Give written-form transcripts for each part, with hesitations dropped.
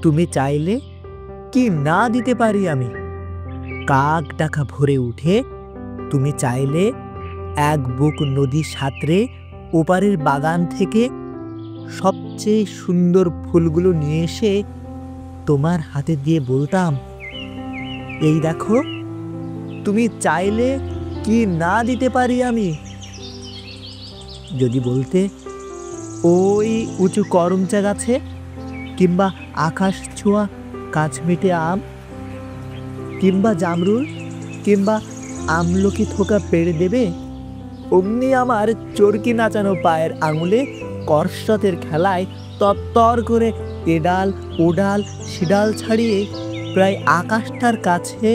তুমি চাইলে কি না দিতে পারি আমি? কাক ডাকা ভরে উঠে তুমি চাইলে এক বুক নদী সাঁতরে ওপারের বাগান থেকে সবচেয়ে সুন্দর ফুলগুলো নিয়ে এসে তোমার হাতে দিয়ে বলতাম, এই দেখো, তুমি চাইলে কি না দিতে পারি আমি? যদি বলতে, ওই উঁচু করমচা গাছে কিংবা আকাশ ছোঁয়া কাছমিটে আম কিংবা জামরুল কিংবা আমলকি থোকা পেড়ে দেবে, অমনি আমার চরকি নাচানো পায়ের আঙুলে কর্ষতের খেলায় তত্তর করে এডাল ওডাল সেডাল ছাড়িয়ে প্রায় আকাশটার কাছে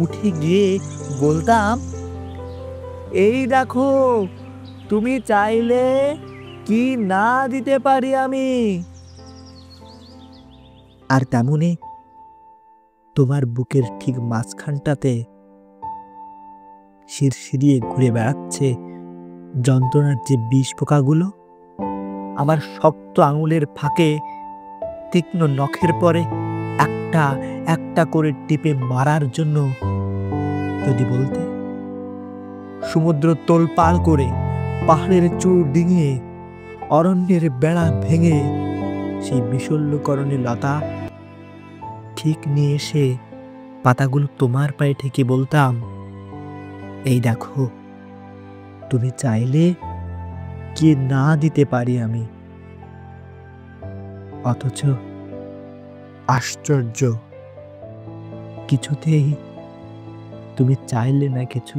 উঠে গিয়ে বলতাম, এই দেখো, তুমি চাইলে কি না দিতে পারি আমি। আর তেমনি তোমার বুকের ঠিক মাঝখানটাতে শিরশিরিয়ে ঘুরে বেড়াচ্ছে যন্ত্রণার যে বিষ পোকাগুলো, আমার শক্ত আঙুলের ফাঁকে তীক্ষ্ণ নখের পরে একটা একটা করে টিপে মারার জন্য। যদি বলতে, সমুদ্র তোলপাড় করে পাহাড়ের চূড় ডিঙিয়ে অরণ্যের বেড়া ভেঙে সেই বিশল্যকরণী লতা ঠিক নিয়ে এসে পাতাগুলো তোমার পায়ে ঠেকে বলতাম, এই দেখো, তুমি চাইলে কি না দিতে পারি আমি। অথচ আশ্চর্য, কিছুতেই তুমি চাইলে না কিছু।